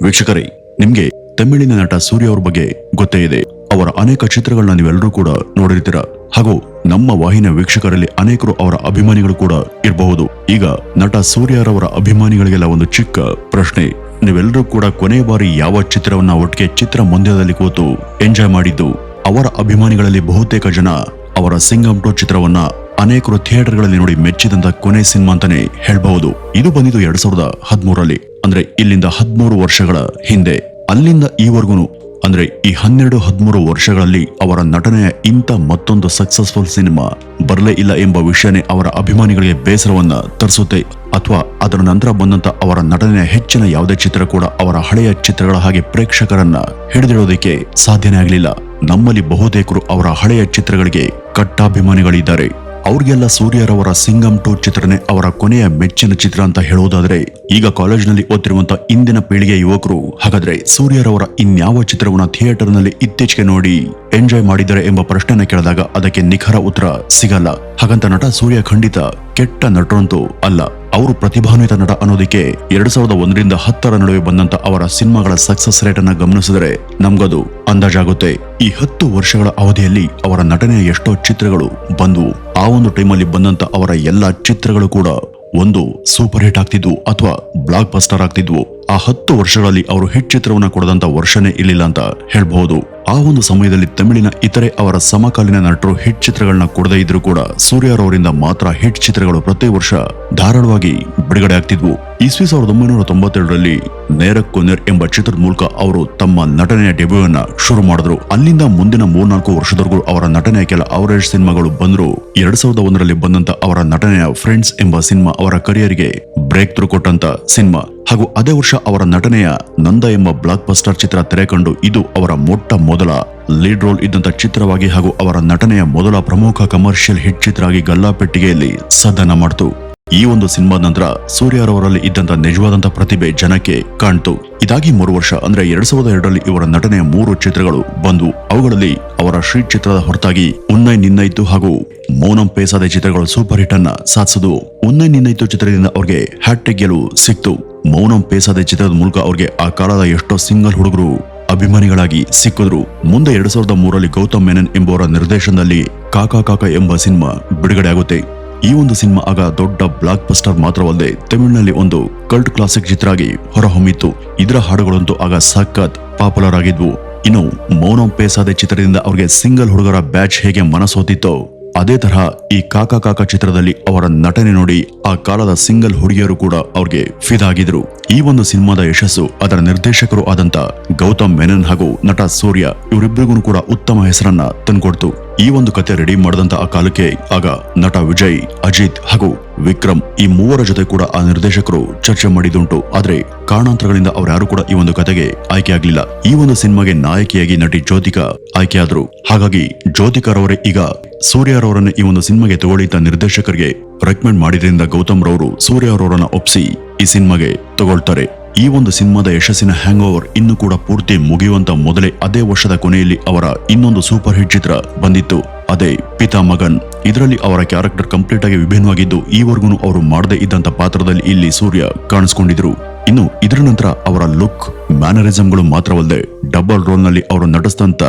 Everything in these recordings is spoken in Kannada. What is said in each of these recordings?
ವೀಕ್ಷಕರೇ, ನಿಮ್ಗೆ ತಮಿಳಿನ ನಟ ಸೂರ್ಯ ಅವರ ಬಗ್ಗೆ ಗೊತ್ತೇ ಇದೆ. ಅವರ ಅನೇಕ ಚಿತ್ರಗಳನ್ನ ನೀವೆಲ್ಲರೂ ಕೂಡ ನೋಡಿರ್ತೀರ. ಹಾಗೂ ನಮ್ಮ ವಾಹಿನಿಯ ವೀಕ್ಷಕರಲ್ಲಿ ಅನೇಕರು ಅವರ ಅಭಿಮಾನಿಗಳು ಕೂಡ ಇರಬಹುದು. ಈಗ ನಟ ಸೂರ್ಯರವರ ಅಭಿಮಾನಿಗಳಿಗೆಲ್ಲ ಒಂದು ಚಿಕ್ಕ ಪ್ರಶ್ನೆ. ನೀವೆಲ್ಲರೂ ಕೂಡ ಕೊನೆ ಬಾರಿ ಯಾವ ಚಿತ್ರವನ್ನ ಒಟ್ಟಿಗೆ ಚಿತ್ರ ಮಂದಿರದಲ್ಲಿ ಕೂತು ಎಂಜಾಯ್ ಮಾಡಿದ್ದು? ಅವರ ಅಭಿಮಾನಿಗಳಲ್ಲಿ ಬಹುತೇಕ ಜನ ಅವರ ಸಿಂಗಂ 2 ಚಿತ್ರವನ್ನ ಅನೇಕರು ಥಿಯೇಟರ್ಗಳಲ್ಲಿ ನೋಡಿ ಮೆಚ್ಚಿದಂತ ಕೊನೆ ಸಿನಿಮಾ ಅಂತಾನೆ ಹೇಳ್ಬಹುದು. ಇದು ಬಂದಿದ್ದು 2013ರಲ್ಲಿ, ಅಂದ್ರೆ ಇಲ್ಲಿಂದ 13 ವರ್ಷಗಳ ಹಿಂದೆ. ಅಲ್ಲಿಂದ ಈವರೆಗೂ ಅಂದ್ರೆ ಈ 12-13 ವರ್ಷಗಳಲ್ಲಿ ಅವರ ನಟನೆಯ ಇಂಥ ಮತ್ತೊಂದು ಸಕ್ಸಸ್ಫುಲ್ ಸಿನಿಮಾ ಬರಲೇ ಇಲ್ಲ ಎಂಬ ವಿಷಯನೇ ಅವರ ಅಭಿಮಾನಿಗಳಿಗೆ ಬೇಸರವನ್ನ ತರಿಸುತ್ತೆ. ಅಥವಾ ಅದರ ನಂತರ ಬಂದಂತ ಅವರ ನಟನೆಯ ಹೆಚ್ಚಿನ ಯಾವುದೇ ಚಿತ್ರ ಕೂಡ ಅವರ ಹಳೆಯ ಚಿತ್ರಗಳ ಹಾಗೆ ಪ್ರೇಕ್ಷಕರನ್ನ ಹಿಡಿದಿಡೋದಕ್ಕೆ ಸಾಧ್ಯನೇ ಆಗಲಿಲ್ಲ. ನಮ್ಮಲ್ಲಿ ಬಹುತೇಕರು ಅವರ ಹಳೆಯ ಚಿತ್ರಗಳಿಗೆ ಕಟ್ಟಾಭಿಮಾನಿಗಳಿದ್ದಾರೆ. ಅವ್ರಿಗೆಲ್ಲ ಸೂರ್ಯರವರ ಸಿಂಗಂ 2 ಚಿತ್ರನೇ ಅವರ ಕೊನೆಯ ಮೆಚ್ಚಿನ ಚಿತ್ರ ಅಂತ ಹೇಳುವುದಾದ್ರೆ, ಈಗ ಕಾಲೇಜ್ನಲ್ಲಿ ಓದ್ತಿರುವಂತ ಇಂದಿನ ಪೀಳಿಗೆ ಯುವಕರು ಹಾಗಾದ್ರೆ ಸೂರ್ಯರವರ ಇನ್ಯಾವ ಚಿತ್ರವನ್ನ ಥಿಯೇಟರ್ ನಲ್ಲಿ ಇತ್ತೀಚೆಗೆ ನೋಡಿ ಎಂಜಾಯ್ ಮಾಡಿದ್ದಾರೆ ಎಂಬ ಪ್ರಶ್ನೆನ ಕೇಳಿದಾಗ ಅದಕ್ಕೆ ನಿಖರ ಉತ್ತರ ಸಿಗಲ್ಲ. ಹಾಗಂತ ನಟ ಸೂರ್ಯ ಖಂಡಿತ ಕೆಟ್ಟ ನಟರಂತೂ ಅಲ್ಲ. ಅವರು ಪ್ರತಿಭಾನ್ವಿತ ನಟ ಅನ್ನೋದಕ್ಕೆ 2001ರಿಂದ 10ರ ನಡುವೆ ಬಂದಂತ ಅವರ ಸಿನಿಮಾಗಳ ಸಕ್ಸಸ್ ರೇಟ್ ಅನ್ನ ಗಮನಿಸಿದರೆ ನಮ್ಗದು ಅಂದಾಜಾಗುತ್ತೆ. ಈ 10 ವರ್ಷಗಳ ಅವಧಿಯಲ್ಲಿ ಅವರ ನಟನೆಯ ಎಷ್ಟೋ ಚಿತ್ರಗಳು ಬಂದವು. ಆ ಒಂದು ಟೈಮಲ್ಲಿ ಬಂದಂತ ಅವರ ಎಲ್ಲಾ ಚಿತ್ರಗಳು ಕೂಡ ಒಂದು ಸೂಪರ್ ಹಿಟ್ ಆಗ್ತಿದ್ವು ಅಥವಾ ಬ್ಲಾಕ್ ಬಸ್ಟರ್ ಆಗ್ತಿದ್ವು. ಆ 10 ವರ್ಷಗಳಲ್ಲಿ ಅವರು ಹಿಟ್ ಚಿತ್ರವನ್ನ ಕೊಡದಂತ ವರ್ಷನೇ ಇರಲಿಲ್ಲ ಅಂತ ಹೇಳ್ಬಹುದು. ಆ ಒಂದು ಸಮಯದಲ್ಲಿ ತಮಿಳಿನ ಇತರೆ ಅವರ ಸಮಕಾಲೀನ ನಟರು ಹಿಟ್ ಚಿತ್ರಗಳನ್ನ ಕೊಡದೇ ಇದ್ರೂ ಕೂಡ ಸೂರ್ಯರವರಿಂದ ಮಾತ್ರ ಹಿಟ್ ಚಿತ್ರಗಳು ಪ್ರತಿ ವರ್ಷ ಧಾರಾಳವಾಗಿ ಬಿಡುಗಡೆ ಆಗ್ತಿದ್ವು. ಇಸ್ವಿ 1992ರಲ್ಲಿ ನೇರಕ್ಕೂ ನೇರ್ ಎಂಬ ಚಿತ್ರದ ಮೂಲಕ ಅವರು ತಮ್ಮ ನಟನೆಯ ಡೆಬ್ಯೂವನ್ನ ಶುರು ಮಾಡಿದ್ರು. ಅಲ್ಲಿಂದ ಮುಂದಿನ 3-4 ವರ್ಷದವರೆಗೂ ಅವರ ನಟನೆಯ ಕೆಲ ಅವರೇಜ್ ಸಿನಿಮಾಗಳು ಬಂದ್ರು. 2001ರಲ್ಲಿ ಬಂದಂತ ಅವರ ನಟನೆಯ ಫ್ರೆಂಡ್ಸ್ ಎಂಬ ಸಿನಿಮಾ ಅವರ ಕರಿಯರ್ಗೆ ಬ್ರೇಕ್ ಥ್ರೂ ಕೊಟ್ಟಂತ ಸಿನಿಮಾ. ಹಾಗೂ ಅದೇ ವರ್ಷ ಅವರ ನಟನೆಯ ನಂದ ಎಂಬ ಬ್ಲಾಕ್ ಬಸ್ಟರ್ ಚಿತ್ರ ತೆರೆ ಕಂಡು ಇದು ಅವರ ಮೊಟ್ಟ ಮೊದಲ ಲೀಡ್ ರೋಲ್ ಇದ್ದಂತ ಚಿತ್ರವಾಗಿ ಹಾಗೂ ಅವರ ನಟನೆಯ ಮೊದಲ ಪ್ರಮುಖ ಕಮರ್ಷಿಯಲ್ ಹಿಟ್ ಚಿತ್ರ ಆಗಿ ಗಲ್ಲಾಪೆಟ್ಟಿಗೆಯಲ್ಲಿ ಸದ್ದನ್ನ ಮಾಡ್ತು. ಈ ಒಂದು ಸಿನಿಮಾದ ನಂತರ ಸೂರ್ಯರವರಲ್ಲಿ ಇದ್ದಂತ ನಿಜವಾದಂತ ಪ್ರತಿಭೆ ಜನಕ್ಕೆ ಕಾಣ್ತು. ಇದಾಗಿ 3 ವರ್ಷ ಅಂದ್ರೆ 2002ರಲ್ಲಿ ಇವರ ನಟನೆಯ 3 ಚಿತ್ರಗಳು ಬಂದವು. ಅವುಗಳಲ್ಲಿ ಅವರ ಶ್ರೀ ಚಿತ್ರದ ಹೊರತಾಗಿ ಉನ್ನೈ ನಿನ್ನೈತು ಹಾಗೂ ಮೌನಂ ಪೇಸಾದೆ ಚಿತ್ರಗಳು ಸೂಪರ್ ಹಿಟ್ ಅನ್ನ ಸಾಧಿಸಿದವು. ಉನ್ನೈ ನಿನ್ನೈತು ಚಿತ್ರದಿಂದ ಅವ್ರಿಗೆ ಹ್ಯಾಟ್ರಿಕ್ ಗೆಲುವು ಸಿಕ್ತು. ಮೌನಂ ಪೇಸಾದೆ ಚಿತ್ರದ ಮೂಲಕ ಅವ್ರಿಗೆ ಆ ಕಾಲದ ಎಷ್ಟೋ ಸಿಂಗಲ್ ಹುಡುಗರು ಅಭಿಮಾನಿಗಳಾಗಿ ಸಿಕ್ಕಿದ್ರು. ಮುಂದೆ 2003ರಲ್ಲಿ ಗೌತಮ್ ಮೆನನ್ ಎಂಬುವರ ನಿರ್ದೇಶನದಲ್ಲಿ ಕಾಕಾ ಕಾಕಾ ಎಂಬ ಸಿನಿಮಾ ಬಿಡುಗಡೆ ಆಗುತ್ತೆ. ಈ ಒಂದು ಸಿನಿಮಾ ಆಗ ದೊಡ್ಡ ಬ್ಲಾಕ್ ಬಸ್ಟರ್ ಮಾತ್ರವಲ್ಲದೆ ತಮಿಳಿನಲ್ಲಿ ಒಂದು ಕಲ್ಟ್ ಕ್ಲಾಸಿಕ್ ಚಿತ್ರ ಆಗಿ ಹೊರಹೊಮ್ಮಿತ್ತು. ಇದರ ಹಾಡುಗಳಂತೂ ಆಗ ಸಖತ್ ಪಾಪ್ಯುಲರ್ ಆಗಿದ್ವು. ಇನ್ನು ಮೌನಂ ಪೇಸಾದೆ ಚಿತ್ರದಿಂದ ಅವ್ರಿಗೆ ಸಿಂಗಲ್ ಹುಡುಗರ ಬ್ಯಾಚ್ ಹೇಗೆ ಮನಸೋತಿತ್ತೋ ಅದೇ ತರಹ ಈ ಕಾಕಾ ಕಾಕಾ ಚಿತ್ರದಲ್ಲಿ ಅವರ ನಟನೆ ನೋಡಿ ಆ ಕಾಲದ ಸಿಂಗಲ್ ಹುಡುಗಿಯರು ಕೂಡ ಅವ್ರಿಗೆ ಫಿದಾ ಆಗಿದ್ರು. ಈ ಒಂದು ಸಿನಿಮಾದ ಯಶಸ್ಸು ಅದರ ನಿರ್ದೇಶಕರು ಆದಂತ ಗೌತಮ್ ಮೆನನ್ ಹಾಗೂ ನಟ ಸೂರ್ಯ ಇವರಿಬ್ಬರಿಗೂ ಕೂಡ ಉತ್ತಮ ಹೆಸರನ್ನ ತಂದ್ಕೊಡ್ತು. ಈ ಒಂದು ಕತೆ ರೆಡಿ ಮಾಡಿದಂತ ಆ ಕಾಲಕ್ಕೆ ಆಗ ನಟ ವಿಜಯ್, ಅಜಿತ್ ಹಾಗೂ ವಿಕ್ರಮ್ ಈ 3 ಜೊತೆ ಕೂಡ ಆ ನಿರ್ದೇಶಕರು ಚರ್ಚೆ ಮಾಡಿದುಂಟು. ಆದ್ರೆ ಕಾರಣಾಂತರಗಳಿಂದ ಯಾರು ಕೂಡ ಈ ಒಂದು ಕತೆಗೆ ಆಯ್ಕೆ ಆಗ್ಲಿಲ್ಲ. ಈ ಒಂದು ಸಿನಿಮಾಗೆ ನಾಯಕಿಯಾಗಿ ನಟಿ ಜ್ಯೋತಿಕಾ ಆಯ್ಕೆಯಾದ್ರು. ಹಾಗಾಗಿ ಜ್ಯೋತಿಕಾರವರೇ ಈಗ ಸೂರ್ಯರವರನ್ನ ಈ ಒಂದು ಸಿನಿಮಾಗೆ ತಗೊಳ್ಳಿತ ನಿರ್ದೇಶಕರಿಗೆ ರೆಕಮೆಂಡ್ ಮಾಡಿದ್ರಿಂದ ಗೌತಮ್ ರವರು ಸೂರ್ಯರವರನ್ನ ಒಪ್ಸಿ ಈ ಸಿನಿಮಾಗೆ ತಗೊಳ್ತಾರೆ. ಈ ಒಂದು ಸಿನಿಮಾದ ಯಶಸ್ಸಿನ ಹ್ಯಾಂಗ್ ಓವರ್ ಇನ್ನು ಕೂಡ ಪೂರ್ತಿ ಮುಗಿಯುವಂತ ಮೊದಲೇ ಅದೇ ವರ್ಷದ ಕೊನೆಯಲ್ಲಿ ಅವರ ಇನ್ನೊಂದು ಸೂಪರ್ ಹಿಟ್ ಚಿತ್ರ ಬಂದಿತ್ತು. ಅದೇ ಪಿತಾ ಮಗನ್. ಇದರಲ್ಲಿ ಅವರ ಕ್ಯಾರೆಕ್ಟರ್ ಕಂಪ್ಲೀಟ್ ಆಗಿ ವಿಭಿನ್ನವಾಗಿದ್ದು ಈವರೆಗೂ ಅವರು ಮಾಡದೇ ಇದ್ದಂತ ಪಾತ್ರದಲ್ಲಿ ಇಲ್ಲಿ ಸೂರ್ಯ ಕಾಣಿಸ್ಕೊಂಡಿದ್ರು. ಇನ್ನು ಇದರ ನಂತರ ಅವರ ಲುಕ್, ಮ್ಯಾನರಿಸಂಗಳು ಮಾತ್ರವಲ್ಲದೆ ಡಬಲ್ ರೋಲ್ ನಲ್ಲಿ ಅವರು ನಟಿಸಿದಂತ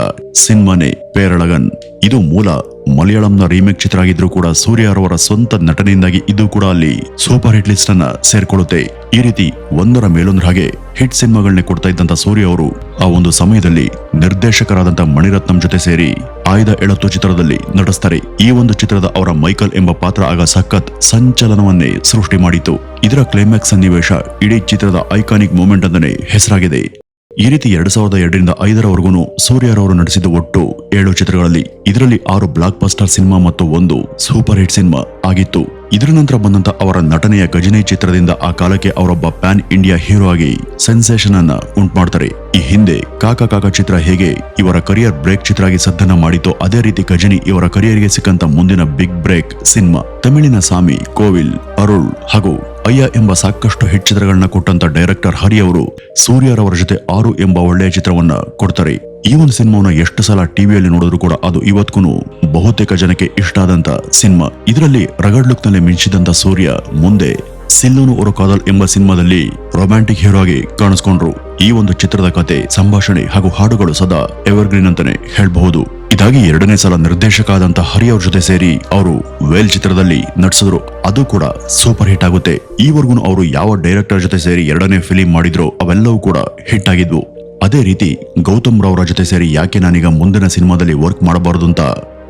ಸಿನಿಮಾನೇ ಪೇರಳಗನ್. ಇದು ಮೂಲ ಮಲಯಾಳಂನ ರೀಮೇಕ್ ಚಿತ್ರ ಆಗಿದ್ರು ಕೂಡ ಸೂರ್ಯರವರ ಸ್ವಂತ ನಟನೆಯಿಂದಾಗಿ ಇದು ಕೂಡ ಅಲ್ಲಿ ಸೂಪರ್ ಹಿಟ್ ಲಿಸ್ಟ್ ಅನ್ನ ಸೇರ್ಕೊಳ್ಳುತ್ತೆ. ಈ ರೀತಿ ಒಂದರ ಮೇಲೊಂದರ ಹಾಗೆ ಹಿಟ್ ಸಿನಿಮಾಗಳನ್ನೇ ಕೊಡ್ತಾ ಇದ್ದಂತ ಸೂರ್ಯ ಅವರು ಆ ಒಂದು ಸಮಯದಲ್ಲಿ ನಿರ್ದೇಶಕರಾದಂತ ಮಣಿರತ್ನಂ ಜೊತೆ ಸೇರಿ ಆಯ್ದ ಎಳತ್ತು ಚಿತ್ರದಲ್ಲಿ ನಟಿಸ್ತಾರೆ. ಈ ಒಂದು ಚಿತ್ರದ ಅವರ ಮೈಕಲ್ ಎಂಬ ಪಾತ್ರ ಆಗ ಸಖತ್ ಸಂಚಲನವನ್ನೇ ಸೃಷ್ಟಿ ಮಾಡಿತು. ಇದರ ಕ್ಲೈಮ್ಯಾಕ್ಸ್ ಸನ್ನಿವೇಶ ಇಡೀ ಚಿತ್ರದ ಐಕಾನಿಕ್ ಮೂಮೆಂಟ್ ಅಂತಾನೆ ಹೆಸರಾಗಿದೆ. ಈ ರೀತಿ 2002ರಿಂದ 5ರವರೆಗೂ ಸೂರ್ಯರವರು ನಡೆಸಿದ ಒಟ್ಟು 7 ಚಿತ್ರಗಳಲ್ಲಿ ಇದರಲ್ಲಿ 6 ಬ್ಲಾಕ್ ಬಸ್ಟರ್ ಸಿನಿಮಾ ಮತ್ತು 1 ಸೂಪರ್ ಹಿಟ್ ಸಿನಿಮಾ ಆಗಿತ್ತು. ಇದರ ನಂತರ ಬಂದಂತ ಅವರ ನಟನೆಯ ಗಜನಿ ಚಿತ್ರದಿಂದ ಆ ಕಾಲಕ್ಕೆ ಅವರೊಬ್ಬ ಪ್ಯಾನ್ ಇಂಡಿಯಾ ಹೀರೋ ಆಗಿ ಸೆನ್ಸೇಷನ್ ಅನ್ನ ಉಂಟು ಮಾಡ್ತಾರೆ. ಈ ಹಿಂದೆ ಕಾಕಾ ಕಾಕಾ ಚಿತ್ರ ಹೇಗೆ ಇವರ ಕರಿಯರ್ ಬ್ರೇಕ್ ಚಿತ್ರ ಆಗಿ ಸದ್ದನ್ನ ಮಾಡಿತೋ ಅದೇ ರೀತಿ ಗಜನಿ ಇವರ ಕರಿಯರ್ಗೆ ಸಿಕ್ಕಂತ ಮುಂದಿನ ಬಿಗ್ ಬ್ರೇಕ್ ಸಿನಿಮಾ. ತಮಿಳಿನ ಸಾಮಿ, ಕೋವಿಲ್, ಅರುಳ್ ಹಾಗೂ ಅಯ್ಯ ಎಂಬ ಸಾಕಷ್ಟು ಹಿಟ್ ಚಿತ್ರಗಳನ್ನ ಕೊಟ್ಟಂತ ಡೈರೆಕ್ಟರ್ ಹರಿ ಅವರು ಸೂರ್ಯರವರ ಜೊತೆ 6 ಎಂಬ ಒಳ್ಳೆಯ ಚಿತ್ರವನ್ನ ಕೊಡ್ತಾರೆ. ಈ ಒಂದು ಸಿನಿಮಾವನ್ನ ಎಷ್ಟು ಸಲ ಟಿವಿಯಲ್ಲಿ ನೋಡಿದ್ರು ಕೂಡ ಅದು ಇವತ್ತಿಗೂ ಬಹುತೇಕ ಜನಕ್ಕೆ ಇಷ್ಟ ಆದಂತ ಸಿನಿಮಾ. ಇದರಲ್ಲಿ ರಗಡ್ ಲುಕ್ ನಲ್ಲಿ ಮಿಂಚಿದಂತ ಸೂರ್ಯ ಮುಂದೆ ಸಿಲ್ಲುನು ಒರು ಕಾದಲ್ ಎಂಬ ಸಿನಿಮಾದಲ್ಲಿ ರೊಮ್ಯಾಂಟಿಕ್ ಹೀರೋ ಆಗಿ ಕಾಣಿಸ್ಕೊಂಡ್ರು. ಈ ಒಂದು ಚಿತ್ರದ ಕತೆ, ಸಂಭಾಷಣೆ ಹಾಗೂ ಹಾಡುಗಳು ಸದಾ ಎವರ್ಗ್ರೀನ್ ಅಂತಾನೆ ಹೇಳ್ಬಹುದು. ಇದಾಗಿ ಎರಡನೇ ಸಲ ನಿರ್ದೇಶಕ ಆದಂತ ಹರಿ ಅವ್ರ ಜೊತೆ ಸೇರಿ ಅವರು ವೇಲ್ ಚಿತ್ರದಲ್ಲಿ ನಟಿಸಿದ್ರು. ಅದು ಕೂಡ ಸೂಪರ್ ಹಿಟ್ ಆಗುತ್ತೆ. ಈವರೆಗೂ ಅವರು ಯಾವ ಡೈರೆಕ್ಟರ್ ಜೊತೆ ಸೇರಿ ಎರಡನೇ ಫಿಲಿಂ ಮಾಡಿದ್ರು ಅವೆಲ್ಲವೂ ಕೂಡ ಹಿಟ್ ಆಗಿದ್ವು. ಅದೇ ರೀತಿ ಗೌತಮ್ ರವರ ಜೊತೆ ಸೇರಿ ಯಾಕೆ ನಾನೀಗ ಮುಂದಿನ ಸಿನಿಮಾದಲ್ಲಿ ವರ್ಕ್ ಮಾಡಬಾರದು ಅಂತ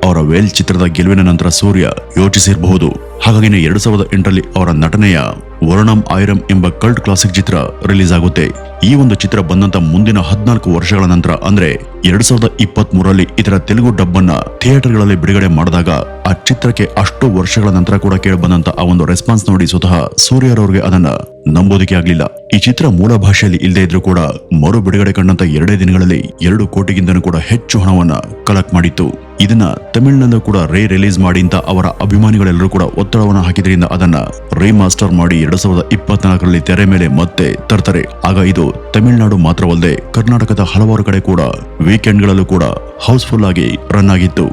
ಅವರ ವೇಲ್ ಚಿತ್ರದ ಗೆಲುವಿನ ನಂತರ ಸೂರ್ಯ ಯೋಚಿಸಿರಬಹುದು. ಹಾಗಾಗಿನೇ 2008ರಲ್ಲಿ ಅವರ ನಟನೆಯ ವರ್ಣಂ ಆಯಿರಂ ಎಂಬ ಕಲ್ಟ್ ಕ್ಲಾಸಿಕ್ ಚಿತ್ರ ರಿಲೀಸ್ ಆಗುತ್ತೆ. ಈ ಒಂದು ಚಿತ್ರ ಬಂದಂತ ಮುಂದಿನ 14 ವರ್ಷಗಳ ನಂತರ ಅಂದ್ರೆ 2023ರಲ್ಲಿ ಇದರ ತೆಲುಗು ಡಬ್ ಅನ್ನ ಥಿಯೇಟರ್ಗಳಲ್ಲಿ ಬಿಡುಗಡೆ ಮಾಡಿದಾಗ ಆ ಚಿತ್ರಕ್ಕೆ ಅಷ್ಟು ವರ್ಷಗಳ ನಂತರ ಕೂಡ ಕೇಳಿಬಂದಂತ ಆ ಒಂದು ರೆಸ್ಪಾನ್ಸ್ ನೋಡಿ ಸ್ವತಃ ಸೂರ್ಯರವ್ರಿಗೆ ಅದನ್ನ ನಂಬೋದಿಕ್ಕೆ ಆಗ್ಲಿಲ್ಲ. ಈ ಚಿತ್ರ ಮೂಲ ಭಾಷೆಯಲ್ಲಿ ಇಲ್ಲದೆ ಇದ್ರೂ ಕೂಡ ಮರು ಬಿಡುಗಡೆ ಕಂಡಂತ 2 ದಿನಗಳಲ್ಲಿ 2 ಕೋಟಿಗಿಂತನೂ ಕೂಡ ಹೆಚ್ಚು ಹಣವನ್ನ ಕಲೆಕ್ಟ್ ಮಾಡಿತ್ತು. ಇದನ್ನ ತಮಿಳಿನಲ್ಲೂ ಕೂಡ ರಿಲೀಸ್ ಮಾಡಿ ಅಂತ ಅವರ ಅಭಿಮಾನಿಗಳೆಲ್ಲರೂ ಕೂಡ ಒತ್ತಡವನ್ನ ಹಾಕಿದ್ರಿಂದ ಅದನ್ನ ರೀಮಾಸ್ಟರ್ ಮಾಡಿ 2024ರಲ್ಲಿ ತೆರೆ ಮೇಲೆ ಮತ್ತೆ ತರ್ತಾರೆ. ಆಗ ಇದು ತಮಿಳುನಾಡು ಮಾತ್ರವಲ್ಲದೆ ಕರ್ನಾಟಕದ ಹಲವಾರು ಕಡೆ ಕೂಡ ವೀಕೆಂಡ್ಗಳಲ್ಲೂ ಕೂಡ ಹೌಸ್ಫುಲ್ ಆಗಿ ರನ್ ಆಗಿತ್ತು.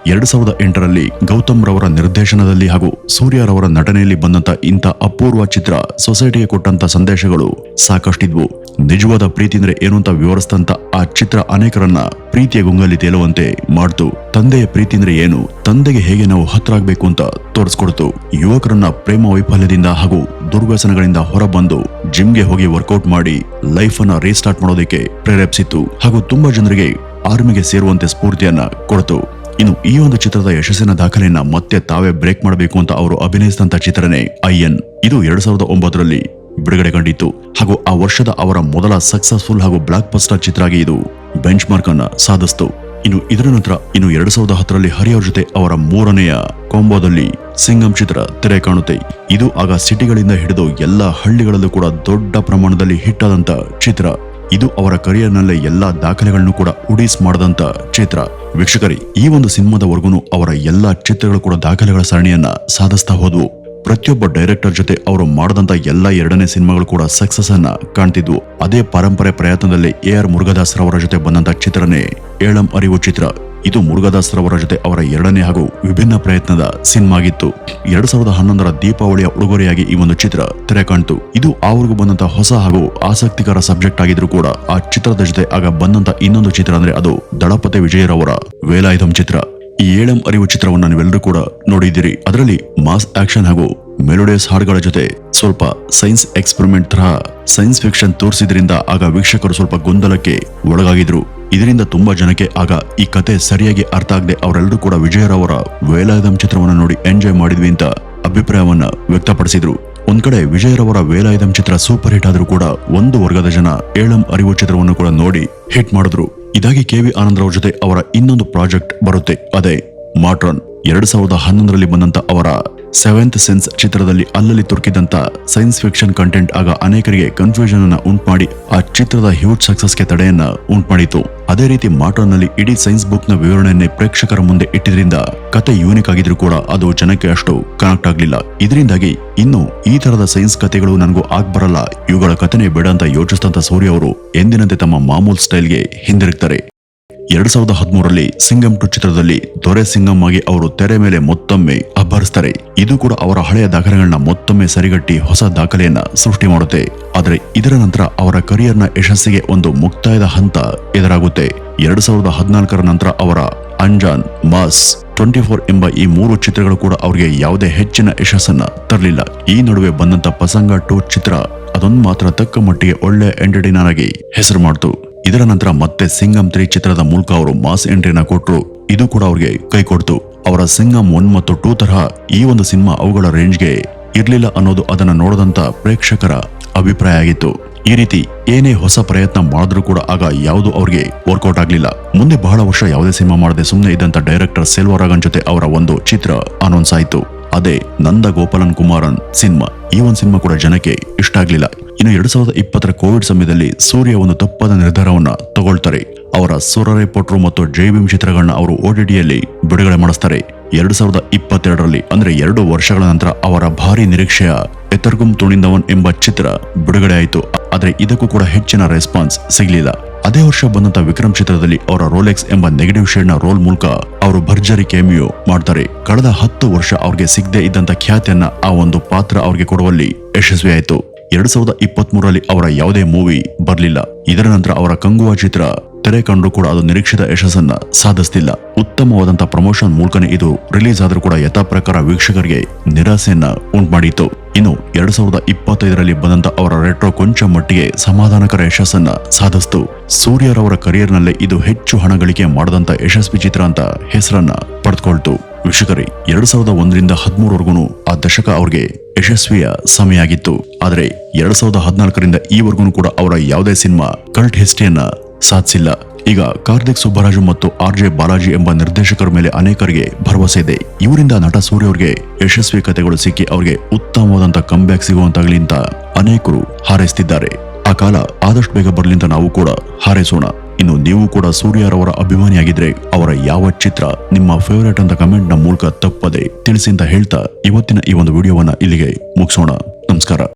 2008ರಲ್ಲಿ ಗೌತಮ್ ರವರ ನಿರ್ದೇಶನದಲ್ಲಿ ಹಾಗೂ ಸೂರ್ಯರವರ ನಟನೆಯಲ್ಲಿ ಬಂದಂತ ಇಂಥ ಅಪೂರ್ವ ಚಿತ್ರ ಸೊಸೈಟಿಗೆ ಕೊಟ್ಟಂತ ಸಂದೇಶಗಳು ಸಾಕಷ್ಟಿದ್ವು. ನಿಜವಾದ ಪ್ರೀತಿ ಅಂದ್ರೆ ಏನು ಅಂತ ವಿವರಿಸಿದಂತ ಆ ಚಿತ್ರ ಅನೇಕರನ್ನ ಪ್ರೀತಿಯ ಗುಂಗಲ್ಲಿ ತೇಲುವಂತೆ ಮಾಡ್ತು. ತಂದೆಯ ಪ್ರೀತಿ ಅಂದ್ರೆ ಏನು, ತಂದೆಗೆ ಹೇಗೆ ನಾವು ಹತ್ರ ಆಗ್ಬೇಕು ಅಂತ ತೋರಿಸ್ಕೊಡ್ತು. ಯುವಕರನ್ನ ಪ್ರೇಮ ವೈಫಲ್ಯದಿಂದ ಹಾಗೂ ದುರ್ವ್ಯಸನಗಳಿಂದ ಹೊರಬಂದು ಜಿಮ್ಗೆ ಹೋಗಿ ವರ್ಕೌಟ್ ಮಾಡಿ ಲೈಫ್ ಅನ್ನ ರೀಸ್ಟಾರ್ಟ್ ಮಾಡೋದಕ್ಕೆ ಪ್ರೇರೇಪಿಸಿತ್ತು. ಹಾಗೂ ತುಂಬಾ ಜನರಿಗೆ ಆರ್ಮಿಗೆ ಸೇರುವಂತೆ ಸ್ಫೂರ್ತಿಯನ್ನ ಕೊಡ್ತು. ಇನ್ನು ಈ ಒಂದು ಚಿತ್ರದ ಯಶಸ್ಸಿನ ದಾಖಲೆಯನ್ನ ಮತ್ತೆ ತಾವೇ ಬ್ರೇಕ್ ಮಾಡಬೇಕು ಅಂತ ಅವರು ಅಭಿನಯಿಸಿದಂತ ಚಿತ್ರನೇ ಐಎನ್. ಇದು 2009ರಲ್ಲಿ ಬಿಡುಗಡೆ ಕಂಡಿತ್ತು ಹಾಗೂ ಆ ವರ್ಷದ ಅವರ ಮೊದಲ ಸಕ್ಸಸ್ಫುಲ್ ಹಾಗೂ ಬ್ಲಾಕ್ ಬಸ್ಟರ್ ಚಿತ್ರ ಆಗಿ ಇದು ಬೆಂಚ್ ಮಾರ್ಕ್ ಅನ್ನ ಸಾಧಿಸಿತು. ಇನ್ನು ಇದರ ನಂತರ 2010ರಲ್ಲಿ ಹರಿ ಅವ್ರ ಜೊತೆ ಅವರ 3ನೆಯ ಕಾಂಬೋದಲ್ಲಿ ಸಿಂಗಂ ಚಿತ್ರ ತೆರೆ ಕಾಣುತ್ತೆ. ಇದು ಆಗ ಸಿಟಿಗಳಿಂದ ಹಿಡಿದು ಎಲ್ಲಾ ಹಳ್ಳಿಗಳಲ್ಲೂ ಕೂಡ ದೊಡ್ಡ ಪ್ರಮಾಣದಲ್ಲಿ ಹಿಟ್ ಆದಂತ ಚಿತ್ರ. ಇದು ಅವರ ಕರಿಯರ್ನಲ್ಲೇ ಎಲ್ಲಾ ದಾಖಲೆಗಳನ್ನು ಕೂಡ ಉಡೀಸ್ ಮಾಡದಂತ ಚಿತ್ರ. ವೀಕ್ಷಕರೇ, ಈ ಒಂದು ಸಿನಿಮಾದವರೆಗೂ ಅವರ ಎಲ್ಲಾ ಚಿತ್ರಗಳು ಕೂಡ ದಾಖಲೆಗಳ ಸರಣಿಯನ್ನ ಸಾಧಿಸ್ತಾ ಹೋದ್ವು. ಪ್ರತಿಯೊಬ್ಬ ಡೈರೆಕ್ಟರ್ ಜೊತೆ ಅವರು ಮಾಡದಂತ ಎಲ್ಲಾ 2ನೇ ಸಿನಿಮಾಗಳು ಕೂಡ ಸಕ್ಸಸ್ ಅನ್ನ ಕಾಣ್ತಿದ್ವು. ಅದೇ ಪರಂಪರೆ ಪ್ರಯತ್ನದಲ್ಲಿ AR ಮುರುಗದಾಸ್ ರವರ ಜೊತೆ ಬಂದಂತ ಚಿತ್ರನೇ ಏಳಂ ಅರಿವು ಚಿತ್ರ. ಇದು ಮುರುಗದಾಸ್ ರವರ ಜೊತೆ ಅವರ 2ನೇ ಹಾಗೂ ವಿಭಿನ್ನ ಪ್ರಯತ್ನದ ಸಿನಿಮಾ ಆಗಿತ್ತು. 2011ರ ದೀಪಾವಳಿಯ ಉಡುಗೊರೆಯಾಗಿ ಈ ಒಂದು ಚಿತ್ರ ತೆರೆ ಕಾಣ್ತು. ಇದು ಆವರೆಗೂ ಬಂದಂತ ಹೊಸ ಹಾಗೂ ಆಸಕ್ತಿಕರ ಸಬ್ಜೆಕ್ಟ್ ಆಗಿದ್ರು ಕೂಡ ಆ ಚಿತ್ರದ ಜೊತೆ ಆಗ ಬಂದಂತ ಇನ್ನೊಂದು ಚಿತ್ರ ಅಂದ್ರೆ ಅದು ದಳಪತಿ ವಿಜಯರವರ ವೇಲಾಯುಧಂ ಚಿತ್ರ. ಈ ಏಳಂ ಅರಿವು ಚಿತ್ರವನ್ನ ನೀವೆಲ್ಲರೂ ಕೂಡ ನೋಡಿದ್ದೀರಿ. ಅದರಲ್ಲಿ ಮಾಸ್ ಆಕ್ಷನ್ ಹಾಗೂ ಮೆಲೋಡಿಯಸ್ ಹಾಡುಗಳ ಜೊತೆ ಸ್ವಲ್ಪ ಸೈನ್ಸ್ ಎಕ್ಸ್ಪೆರಿಮೆಂಟ್ ತರಹ ಸೈನ್ಸ್ ಫಿಕ್ಷನ್ ತೋರಿಸಿದ್ರಿಂದ ಆಗ ವೀಕ್ಷಕರು ಸ್ವಲ್ಪ ಗೊಂದಲಕ್ಕೆ ಒಳಗಾಗಿದ್ರು. ಇದರಿಂದ ತುಂಬಾ ಜನಕ್ಕೆ ಆಗ ಈ ಕತೆ ಸರಿಯಾಗಿ ಅರ್ಥ ಆಗದೆ ಅವರೆಲ್ಲರೂ ಕೂಡ ವಿಜಯರವರ ವೇಲಾಯುಧಂ ಚಿತ್ರವನ್ನ ನೋಡಿ ಎಂಜಾಯ್ ಮಾಡಿದ್ವಿ ಅಂತ ಅಭಿಪ್ರಾಯವನ್ನ ವ್ಯಕ್ತಪಡಿಸಿದ್ರು. ಒಂದ್ ಕಡೆ ವಿಜಯರವರ ವೇಲಾಯುಧಂ ಚಿತ್ರ ಸೂಪರ್ ಹಿಟ್ ಆದ್ರೂ ಕೂಡ ಒಂದು ವರ್ಗದ ಜನ ಏಳಂ ಅರಿವು ಚಿತ್ರವನ್ನು ಕೂಡ ನೋಡಿ ಹಿಟ್ ಮಾಡಿದ್ರು. ಇದಾಗಿ KV ಆನಂದ್ ರವರ ಜೊತೆ ಅವರ ಇನ್ನೊಂದು ಪ್ರಾಜೆಕ್ಟ್ ಬರುತ್ತೆ, ಅದೇ ಮಾಟ್ರನ್. 2011ರಲ್ಲಿ ಬಂದಂತ ಅವರ 7th ಸೆನ್ಸ್ ಚಿತ್ರದಲ್ಲಿ ಅಲ್ಲಲ್ಲಿ ತುರ್ಕಿದಂತ ಸೈನ್ಸ್ ಫಿಕ್ಷನ್ ಕಂಟೆಂಟ್ ಆಗ ಅನೇಕರಿಗೆ ಕನ್ಫ್ಯೂಷನ್ ಅನ್ನ ಉಂಟು ಮಾಡಿ ಆ ಚಿತ್ರದ ಹ್ಯೂಜ್ ಸಕ್ಸಸ್ಗೆ ತಡೆಯನ್ನ ಉಂಟು ಮಾಡಿತು. ಅದೇ ರೀತಿ ಮಾಟ್ರನ್ ನಲ್ಲಿ ಇಡೀ ಸೈನ್ಸ್ ಬುಕ್ ನ ವಿವರಣೆಯನ್ನೇ ಪ್ರೇಕ್ಷಕರ ಮುಂದೆ ಇಟ್ಟಿದ್ರಿಂದ ಕತೆ ಯೂನಿಕ್ ಆಗಿದ್ರು ಕೂಡ ಅದು ಜನಕ್ಕೆ ಅಷ್ಟು ಕನೆಕ್ಟ್ ಆಗ್ಲಿಲ್ಲ. ಇದರಿಂದಾಗಿ ಇನ್ನು ಈ ತರದ ಸೈನ್ಸ್ ಕಥೆಗಳು ನನಗೂ ಆಗ್ಬರಲ್ಲ, ಇವುಗಳ ಕಥೆನೇ ಬೇಡ ಅಂತ ಯೋಚಿಸಿದಂತ ಸೂರ್ಯ ಅವರು ಎಂದಿನಂತೆ ತಮ್ಮ ಮಾಮೂಲ್ ಸ್ಟೈಲ್ಗೆ ಹಿಂದಿರುಗ್ತಾರೆ. 2013ರಲ್ಲಿ ಸಿಂಗಂ 2 ಚಿತ್ರದಲ್ಲಿ ದೊರೆ ಸಿಂಗಂ ಆಗಿ ಅವರು ತೆರೆ ಮೇಲೆ ಮತ್ತೊಮ್ಮೆ ಅಬ್ಬರಿಸ್ತಾರೆ. ಇದು ಕೂಡ ಅವರ ಹಳೆಯ ದಾಖಲೆಗಳನ್ನ ಮತ್ತೊಮ್ಮೆ ಸರಿಗಟ್ಟಿ ಹೊಸ ದಾಖಲೆಯನ್ನ ಸೃಷ್ಟಿ ಮಾಡುತ್ತೆ. ಆದರೆ ಇದರ ನಂತರ ಅವರ ಕರಿಯರ್ನ ಯಶಸ್ಸಿಗೆ ಒಂದು ಮುಕ್ತಾಯದ ಹಂತ ಎದುರಾಗುತ್ತೆ. 2014ರ ನಂತರ ಅವರ ಅಂಜಾನ್, ಮಾಸ್, 24 ಎಂಬ ಈ 3 ಚಿತ್ರಗಳು ಕೂಡ ಅವರಿಗೆ ಯಾವುದೇ ಹೆಚ್ಚಿನ ಯಶಸ್ಸನ್ನ ತರಲಿಲ್ಲ. ಈ ನಡುವೆ ಬಂದಂತ ಪಸಂಗ 2 ಚಿತ್ರ ಅದೊಂದು ಮಾತ್ರ ತಕ್ಕ ಮಟ್ಟಿಗೆ ಒಳ್ಳೆ ಎಂಟರ್ಟೈನರ್ ಆಗಿ ಹೆಸರು ಮಾಡ್ತು. ಇದರ ನಂತರ ಮತ್ತೆ ಸಿಂಗಂ 3 ಚಿತ್ರದ ಮೂಲಕ ಅವರು ಮಾಸ್ ಎಂಟ್ರಿನ ಕೊಟ್ರು. ಇದು ಕೂಡ ಅವರಿಗೆ ಕೈ ಕೊಡ್ತು. ಅವರ ಸಿಂಗಂ 1 ಮತ್ತು 2 ತರಹ ಈ ಒಂದು ಸಿನಿಮಾ ಅವುಗಳ ರೇಂಜ್ಗೆ ಇರ್ಲಿಲ್ಲ ಅನ್ನೋದು ಅದನ್ನ ನೋಡದಂತ ಪ್ರೇಕ್ಷಕರ ಅಭಿಪ್ರಾಯ ಆಗಿತ್ತು. ಈ ರೀತಿ ಏನೇ ಹೊಸ ಪ್ರಯತ್ನ ಮಾಡಿದ್ರೂ ಕೂಡ ಆಗ ಯಾವುದು ಅವ್ರಿಗೆ ವರ್ಕೌಟ್ ಆಗ್ಲಿಲ್ಲ. ಮುಂದೆ ಬಹಳ ವರ್ಷ ಯಾವುದೇ ಸಿನಿಮಾ ಮಾಡದೆ ಸುಮ್ಮನೆ ಇದ್ದಂತ ಡೈರೆಕ್ಟರ್ ಸೆಲ್ವರಾಗನ್ ಜೊತೆ ಅವರ ಒಂದು ಚಿತ್ರ ಅನೌನ್ಸ್ ಆಯ್ತು. ಅದೇ ನಂದ ಗೋಪಾಲನ್ ಕುಮಾರನ್ ಸಿನಿಮಾ. ಈ ಒಂದು ಸಿನಿಮಾ ಕೂಡ ಜನಕ್ಕೆ ಇಷ್ಟ ಆಗ್ಲಿಲ್ಲ. ಇನ್ನು 2020ರ ಕೋವಿಡ್ ಸಮಯದಲ್ಲಿ ಸೂರ್ಯ ಒಂದು ತಪ್ಪಾದ ನಿರ್ಧಾರವನ್ನ ತಗೊಳ್ತಾರೆ. ಅವರ ಸೂರರೆ ಪೊಟ್ರು ಮತ್ತು ಜೈ ಭೀಮ್ ಚಿತ್ರಗಳನ್ನ ಅವರು OTTಯಲ್ಲಿ ಬಿಡುಗಡೆ ಮಾಡಿಸ್ತಾರೆ. 2022ರಲ್ಲಿ ಅಂದ್ರೆ 2 ವರ್ಷಗಳ ನಂತರ ಅವರ ಭಾರಿ ನಿರೀಕ್ಷೆಯ ಎತ್ತರ್ಗುಂ ತುಣಿಂದವನ್ ಎಂಬ ಚಿತ್ರ ಬಿಡುಗಡೆ ಆಯಿತು. ಆದ್ರೆ ಇದಕ್ಕೂ ಕೂಡ ಹೆಚ್ಚಿನ ರೆಸ್ಪಾನ್ಸ್ ಸಿಗ್ಲಿಲ್ಲ. ಅದೇ ವರ್ಷ ಬಂದಂತ ವಿಕ್ರಮ್ ಚಿತ್ರದಲ್ಲಿ ಅವರ ರೋಲೆಕ್ಸ್ ಎಂಬ ನೆಗೆಟಿವ್ ಶೇಡ್ ನ ರೋಲ್ ಮೂಲಕ ಅವರು ಭರ್ಜರಿ ಕ್ಯಾಮಿಯೋ ಮಾಡ್ತಾರೆ. ಕಳೆದ 10 ವರ್ಷ ಅವ್ರಿಗೆ ಸಿಗದೆ ಇದ್ದಂತ ಖ್ಯಾತಿಯನ್ನ ಆ ಒಂದು ಪಾತ್ರ ಅವ್ರಿಗೆ ಕೊಡುವಲ್ಲಿ ಯಶಸ್ವಿಯಾಯಿತು. 2023ರಲ್ಲಿ ಅವರ ಯಾವುದೇ ಮೂವಿ ಬರ್ಲಿಲ್ಲ. ಇದರ ನಂತರ ಅವರ ಕಂಗುವ ಚಿತ್ರ ತೆರೆ ಕಂಡು ಕೂಡ ಅದು ನಿರೀಕ್ಷಿತ ಯಶಸ್ಸನ್ನ ಸಾಧಿಸ್ತಿಲ್ಲ. ಉತ್ತಮವಾದಂತ ಪ್ರಮೋಷನ್ ಮೂಲಕನೇ ಇದು ರಿಲೀಸ್ ಆದ್ರೂ ಕೂಡ ಯಥಾ ಪ್ರಕಾರ ವೀಕ್ಷಕರಿಗೆ ನಿರಾಸೆಯನ್ನ ಉಂಟುಮಾಡಿತ್ತು. ಇನ್ನು 2025ರಲ್ಲಿ ಬಂದಂತ ಅವರ ರೆಟ್ರೋ ಕೊಂಚ ಮಟ್ಟಿಗೆ ಸಮಾಧಾನಕರ ಯಶಸ್ಸನ್ನ ಸಾಧಿಸಿತು. ಸೂರ್ಯರವರ ಕರಿಯರ್ ನಲ್ಲೇ ಇದು ಹೆಚ್ಚು ಹಣ ಗಳಿಕೆ ಮಾಡದಂತ ಯಶಸ್ವಿ ಚಿತ್ರ ಅಂತ ಹೆಸರನ್ನ ಪಡೆದುಕೊಳ್ತು. ವೀಕ್ಷಕರೇ, 2001ರಿಂದ 13ವರೆಗೂ ಆ ದಶಕ ಅವ್ರಿಗೆ ಯಶಸ್ವಿಯ ಸಮಯ ಆಗಿತ್ತು. ಆದ್ರೆ 2014ರಿಂದ ಈವರೆಗೂ ಕೂಡ ಅವರ ಯಾವುದೇ ಸಿನಿಮಾ ಕಲ್ಟ್ ಹಿಸ್ಟ್ರಿಯನ್ನ ಸಾಧಿಸಿಲ್ಲ. ಈಗ ಕಾರ್ತಿಕ್ ಸುಬ್ಬರಾಜು ಮತ್ತು RJ ಬಾಲಾಜಿ ಎಂಬ ನಿರ್ದೇಶಕರ ಮೇಲೆ ಅನೇಕರಿಗೆ ಭರವಸೆ ಇದೆ. ಇವರಿಂದ ನಟ ಸೂರ್ಯ ಅವರಿಗೆ ಯಶಸ್ವಿ ಕಥೆಗಳು ಸಿಕ್ಕಿ ಅವರಿಗೆ ಉತ್ತಮವಾದಂತ ಕಂಬ್ಯಾಕ್ ಸಿಗುವಂತಾಗಲಿ ಅಂತ ಅನೇಕರು ಹಾರೈಸುತ್ತಿದ್ದಾರೆ. ಆ ಕಾಲ ಆದಷ್ಟು ಬೇಗ ಬರ್ಲಿ ಅಂತ ನಾವು ಕೂಡ ಹಾರೈಸೋಣ. ಇನ್ನು ನೀವು ಕೂಡ ಸೂರ್ಯರವರ ಅಭಿಮಾನಿಯಾಗಿದ್ರೆ ಅವರ ಯಾವ ಚಿತ್ರ ನಿಮ್ಮ ಫೇವರೇಟ್ ಅಂತ ಕಮೆಂಟ್ ನ ಮೂಲಕ ತಪ್ಪದೆ ತಿಳಿಸಿ ಅಂತ ಹೇಳ್ತಾ ಇವತ್ತಿನ ಈ ಒಂದು ವಿಡಿಯೋವನ್ನ ಇಲ್ಲಿಗೆ ಮುಗಿಸೋಣ. ನಮಸ್ಕಾರ.